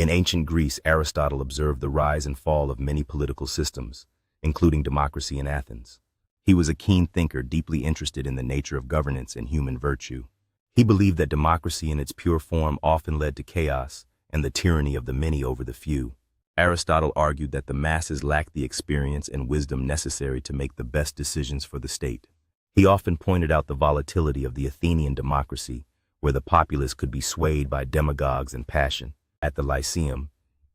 In ancient Greece, Aristotle observed the rise and fall of many political systems, including democracy in Athens. He was a keen thinker, deeply interested in the nature of governance and human virtue. He believed that democracy in its pure form often led to chaos and the tyranny of the many over the few. Aristotle argued that the masses lacked the experience and wisdom necessary to make the best decisions for the state. He often pointed out the volatility of the Athenian democracy, where the populace could be swayed by demagogues and passion. At the Lyceum,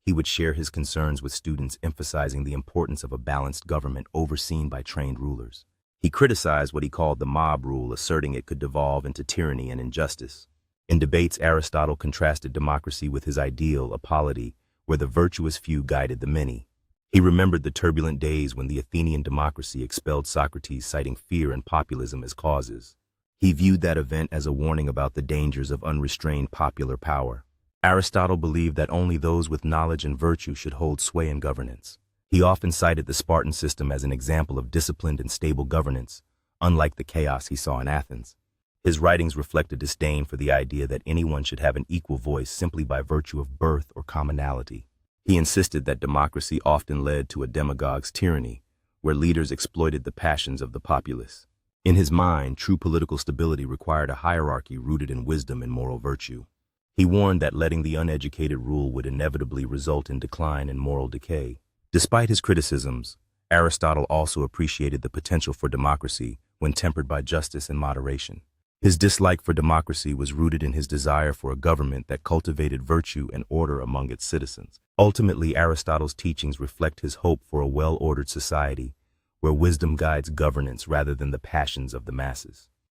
he would share his concerns with students, emphasizing the importance of a balanced government overseen by trained rulers. He criticized what he called the mob rule, asserting it could devolve into tyranny and injustice. In debates, Aristotle contrasted democracy with his ideal, a polity, where the virtuous few guided the many. He remembered the turbulent days when the Athenian democracy expelled Socrates, citing fear and populism as causes. He viewed that event as a warning about the dangers of unrestrained popular power. Aristotle believed that only those with knowledge and virtue should hold sway in governance. He often cited the Spartan system as an example of disciplined and stable governance, unlike the chaos he saw in Athens. His writings reflect a disdain for the idea that anyone should have an equal voice simply by virtue of birth or commonality. He insisted that democracy often led to a demagogue's tyranny, where leaders exploited the passions of the populace. In his mind, true political stability required a hierarchy rooted in wisdom and moral virtue. He warned that letting the uneducated rule would inevitably result in decline and moral decay. Despite his criticisms, Aristotle also appreciated the potential for democracy when tempered by justice and moderation. His dislike for democracy was rooted in his desire for a government that cultivated virtue and order among its citizens. Ultimately, Aristotle's teachings reflect his hope for a well-ordered society where wisdom guides governance rather than the passions of the masses.